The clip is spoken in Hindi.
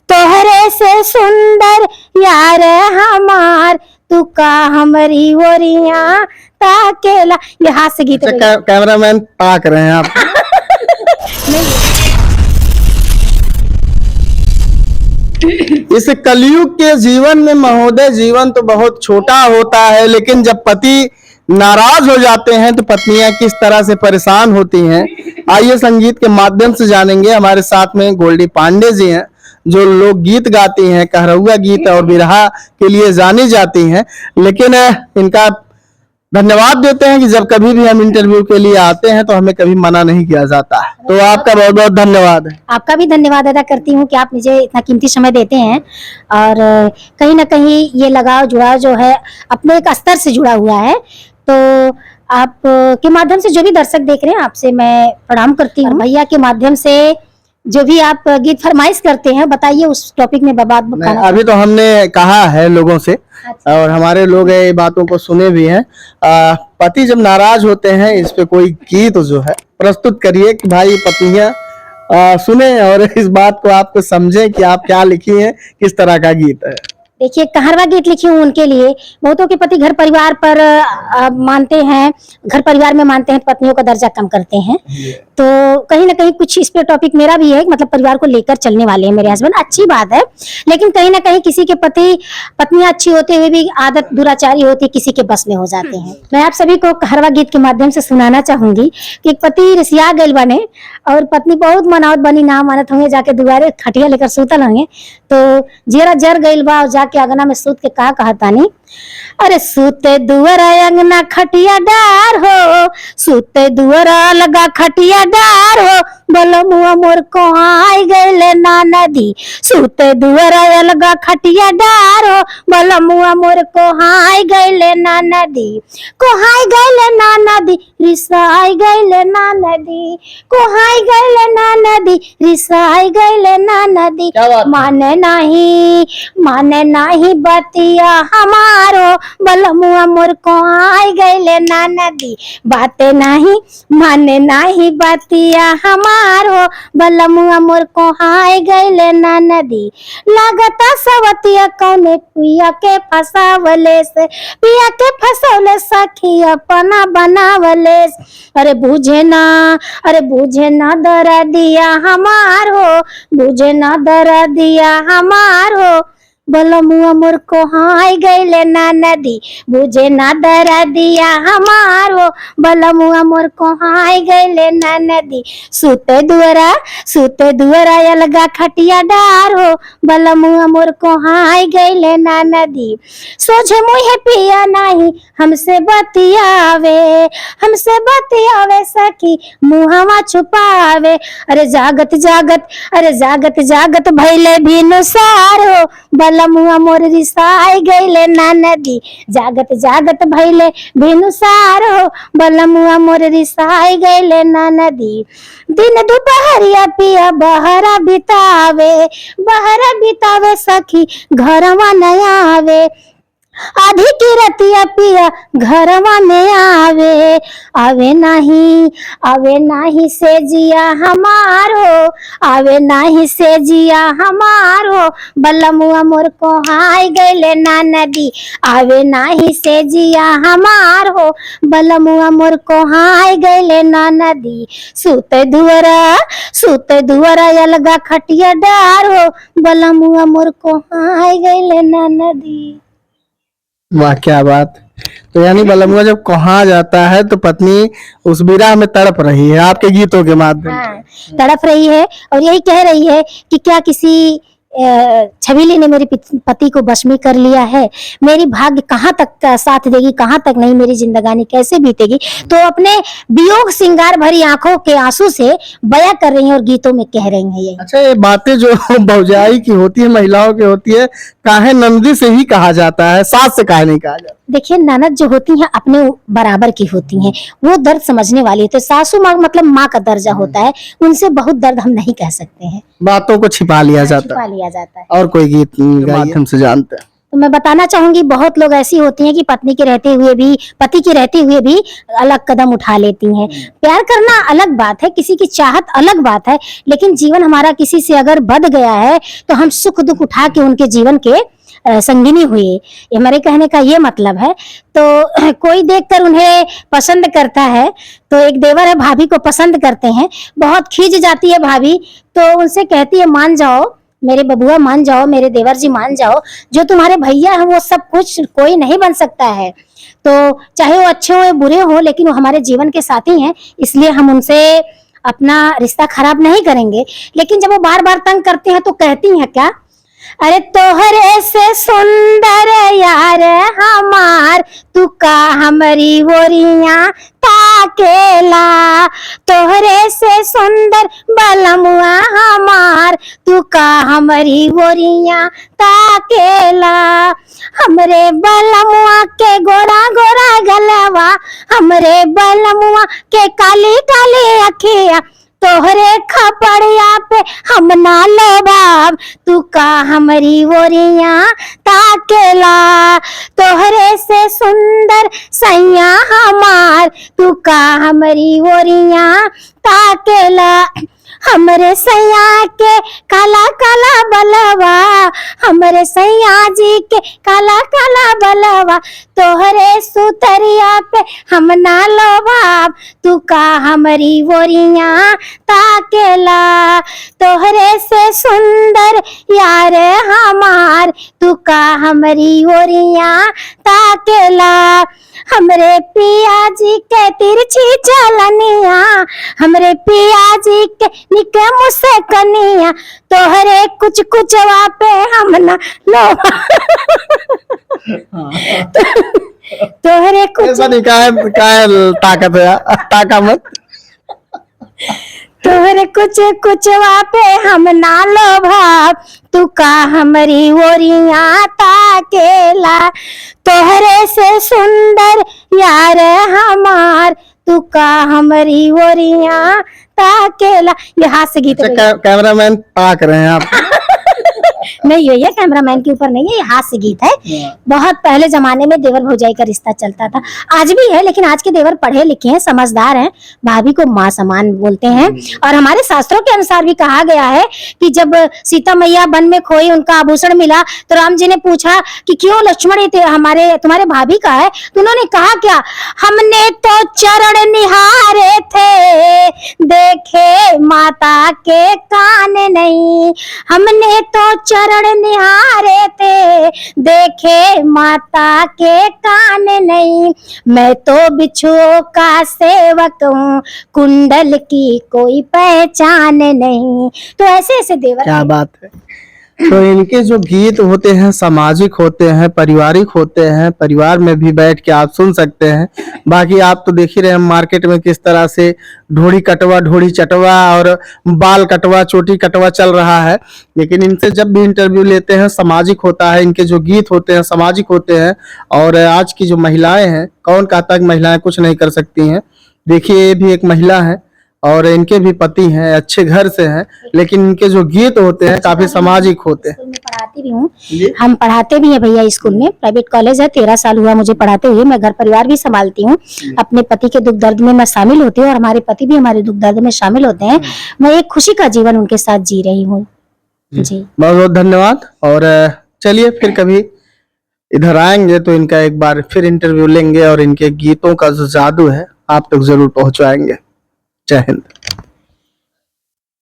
तोहरे से सुंदर यार हमार, तू का हमारी ओरिया ताकेला। ये हास्य गीत है। कैमरामैन ताक रहे हैं आप। इस कलयुग के जीवन में महोदय, जीवन तो बहुत छोटा होता है, लेकिन जब पति नाराज हो जाते हैं तो पत्नियां किस तरह से परेशान होती हैं, आइए संगीत के माध्यम से जानेंगे। हमारे साथ में गोल्डी पांडे जी हैं जो लोक गीत गाती हैं, कहरौआ गीत और बिरहा के लिए जानी जाती हैं। लेकिन इनका धन्यवाद देते हैं कि जब कभी भी हम इंटरव्यू के लिए आते हैं तो हमें कभी मना नहीं किया जाता है। तो आपका बहुत बहुत धन्यवाद है। आपका भी धन्यवाद अदा करती हूँ कि आप मुझे इतना कीमती समय देते हैं, और कहीं ना कहीं ये लगाव जुड़ाव जो है अपने एक स्तर से जुड़ा हुआ है। तो आप के माध्यम से जो भी दर्शक देख रहे हैं, आपसे मैं प्रणाम करती हूँ। भैया के माध्यम से जो भी आप गीत फरमाइश करते हैं, बताइए उस टॉपिक में बात। अभी तो हमने कहा है लोगों से, और हमारे लोग ये बातों को सुने भी हैं। पति जब नाराज होते हैं, इस पे कोई गीत जो है प्रस्तुत करिए कि भाई पत्नियां सुने और इस बात को आपको समझें कि आप क्या लिखी हैं, किस तरह का गीत है। देखिए, कहरवा गीत लिखी हूँ उनके लिए। बहुतों के पति घर परिवार पर मानते हैं, घर परिवार में मानते हैं, पत्नियों का दर्जा कम करते हैं। तो कहीं ना कहीं कुछ इस पे टॉपिक मेरा भी है, मतलब परिवार को लेकर चलने वाले हैं मेरे हस्बैंड, अच्छी बात है। लेकिन कहीं ना कहीं किसी के पत्नियां अच्छी होते हुए भी आदत दुराचारी होती है, किसी के बस में हो जाते हैं। मैं आप सभी को कहरवा गीत के माध्यम से सुनाना चाहूंगी कि पति रिसिया गइल बने और पत्नी बहुत मनावत बनी, ना मानत होंगे, जाके दुआरे खटिया लेकर सूतल होंगे। तो जेरा जर गइल बा, जाके अगना में सूत के कहा कहतानी, अरे सूते दुआरा अंगना खटिया डार हो, सूते दुआरा लगा खटिया डार हो, बोलो मुआ मोर को आई गइले ना नदी, सूते दुआरा लगा खटिया डार हो, बोलो मुआ मोर को आई गइले ना नदी, को आई गइले ना नदी, रिसाई गइले ना नदी, को आई गइले ना नदी, रिसाई गइले ना नदी। माने नहीं बतिया हमारो, बलमुआ मोर को आई गइले ना नदी, बातें नहीं माने नहीं बतिया हमारो, बलमुआ मोर को आई गइले ना नदी। लागता सवतिया कौने पिया के फसावले से, पिया के फसौले सखी अपना बनावले। अरे बुझे ना दरा दिया हमारो, बुझे ना दरा दिया हमारो, बलमुआ मोर को आई गइले ना नदी, बुझे ना दरा दिया हमारो, बलमुआ मोर को आई गइले ना नदी। सूते दुआरा अलगा खटिया डार हो, बलमुआ मोर को आई गइले ना नदी। सोझे मुहे पिया नहीं हमसे बतियावे सखी मुहवा छुपावे। अरे जागत भइले भिनुसार हो, बलमुआ मोर रिसाई गइले ना नदी, जागत भइले भिनुसार हो, बलमुआ मोर रिसाई गइले ना नदी। दिन दुपहरिया पिया बहरा बितावे सखी घरवा न आवे, आधी की रतिया पिया घरवा में आवे नहीं से जिया हमारो, बलमुआ मोर को आई गइले ना नदी, आवे नहीं से जिया हमारो, बलमुआ मोर को आई गइले ना नदी। सूते दुआरा अलगा खटिया डार हो, बलमुआ मोर को आई गइले ना नदी। वाह, क्या बात। तो यानी बलमुआ जब कहा जाता है तो पत्नी उस विरह में तड़प रही है आपके गीतों के माध्यम से। तड़प रही है और यही कह रही है कि क्या किसी छबीली ने मेरे पति को बश में कर लिया है, मेरी भाग्य कहाँ तक साथ देगी, कहाँ तक नहीं, मेरी जिंदगानी कैसे बीतेगी। तो अपने वियोग श्रृंगार भरी आंखों के आंसू से बया कर रही हैं और गीतों में कह रही हैं ये। अच्छा, ये बातें जो भौजाई की होती है, महिलाओं की होती है, काहे नंदी से ही कहा जाता है, सास से काहे नहीं कहा जाता? देखिए, ननद जो होती हैं अपने बराबर की होती हैं, वो दर्द समझने वाली है। तो सासू माँ मतलब माँ का दर्जा होता है, उनसे बहुत दर्द हम नहीं कह सकते हैं, बातों को छिपा लिया जाता है। है। और कोई गीत माध्यम से जानते हैं? तो मैं बताना चाहूंगी बहुत लोग ऐसी होती हैं कि पति के रहते हुए भी अलग कदम उठा लेती हैं। प्यार करना अलग बात है, किसी की चाहत अलग बात है, लेकिन जीवन हमारा किसी से अगर बंध गया है तो हम सुख दुख उठा के उनके जीवन के संगिनी हुए, ये हमारे कहने का ये मतलब है। तो कोई देखकर उन्हें पसंद करता है, तो एक देवर है भाभी को पसंद करते हैं, बहुत खींच जाती है भाभी, तो उनसे कहती है मान जाओ मेरे बबुआ, मान जाओ मेरे देवर जी, मान जाओ, जो तुम्हारे भैया हैं वो सब कुछ कोई नहीं बन सकता है। तो चाहे वो अच्छे हो या बुरे हो, लेकिन वो हमारे जीवन के साथी हैं, इसलिए हम उनसे अपना रिश्ता खराब नहीं करेंगे। लेकिन जब वो बार बार तंग करते हैं तो कहती हैं क्या, अरे तोहरे से सुंदर यार हमार, तू का हमारी ओरिया ताकेला, तोहरे से सुंदर बलमुआ हमार, तू का हमारी ओरिया ताकेला, हमरे बलमुआ के गोरा गोरा गलवा, हमरे बलमुआ के काली काली अखिया, तोहरे खपड़िया पे हम ना लोभाव, तू का हमारी ओरिया ताकेला, तोहरे से सुंदर सैया हमार, तू का हमारी ओरिया ताकेला, हमरे सैया के काला काला बलवा, हमरे सैया जी के काला काला बलवा, तोहरे सुतरिया पे हम ना लोभाव, तू का हमारी ओरिया ताकेला, तोहरे से सुंदर यार हमार, तू का हमारी ओरिया ताकेला, हमरे पिया जी के तिरछी चलनिया, हमरे पिया जी के निके मुझसे कनिया, तोहरे कुछ कुछ पे हम ना लो तोहरे कुछ ऐसा नहीं का है ताकत है, ताका मत। तोहरे कुछ कुछ पे हम ना लोभाव, तू का हमारी ओरिया ताकेला, तोहरे से सुंदर यार हमार, तू का हमारी ओरिया ताकेला। ये हास्य गीत है भैया। कैमरामैन ताक रहे हैं आप। नहीं भैया, कैमरामैन के ऊपर नहीं है, ये हास्य गीत है। बहुत पहले जमाने में देवर भौजाई का रिश्ता चलता था, आज भी है, लेकिन आज के देवर पढ़े लिखे हैं, समझदार हैं, भाभी को माँ समान बोलते हैं। और हमारे शास्त्रों के अनुसार भी कहा गया है कि जब सीता मैया वन में खोई, उनका आभूषण मिला, तो राम जी ने पूछा कि क्यों लक्ष्मण ये तुम्हारे भाभी का है, तो उन्होंने कहा क्या, हमने तो चरण निहारे थे, देखे माता के कान नहीं, हमने तो चरण निहारे थे, देखे माता के कान नहीं, मैं तो बिच्छुओं का सेवक हूँ, कुंडल की कोई पहचान नहीं। तो ऐसे ऐसे देवर, क्या बात है। तो इनके जो गीत होते हैं सामाजिक होते हैं, पारिवारिक होते हैं, परिवार में भी बैठ के आप सुन सकते हैं। बाकी आप तो देख ही रहे हैं मार्केट में किस तरह से ढोड़ी कटवा, ढोड़ी चटवा और बाल कटवा, चोटी कटवा चल रहा है। लेकिन इनसे जब भी इंटरव्यू लेते हैं सामाजिक होता है, इनके जो गीत होते हैं सामाजिक होते हैं। और आज की जो महिलाएं हैं, कौन कहता है कि महिलाएं कुछ नहीं कर सकती हैं। देखिए ये भी एक महिला है और इनके भी पति हैं, अच्छे घर से हैं, लेकिन इनके जो गीत होते हैं काफी सामाजिक होते हैं। स्कूल में पढ़ाती भी हूँ, हम पढ़ाते भी हैं भैया स्कूल में, प्राइवेट कॉलेज है, 13 साल हुआ मुझे पढ़ाते हुए। मैं घर परिवार भी संभालती हूँ, अपने पति के दुख दर्द में मैं शामिल होती हूँ और हमारे पति भी हमारे दुख दर्द में शामिल होते हैं। मैं एक खुशी का जीवन उनके साथ जी रही हूँ जी। बहुत बहुत धन्यवाद। और चलिए फिर कभी इधर आएंगे तो इनका एक बार फिर इंटरव्यू लेंगे और इनके गीतों का जो जादू है आप तक जरूर पहुंचाएंगे। जय हिंद।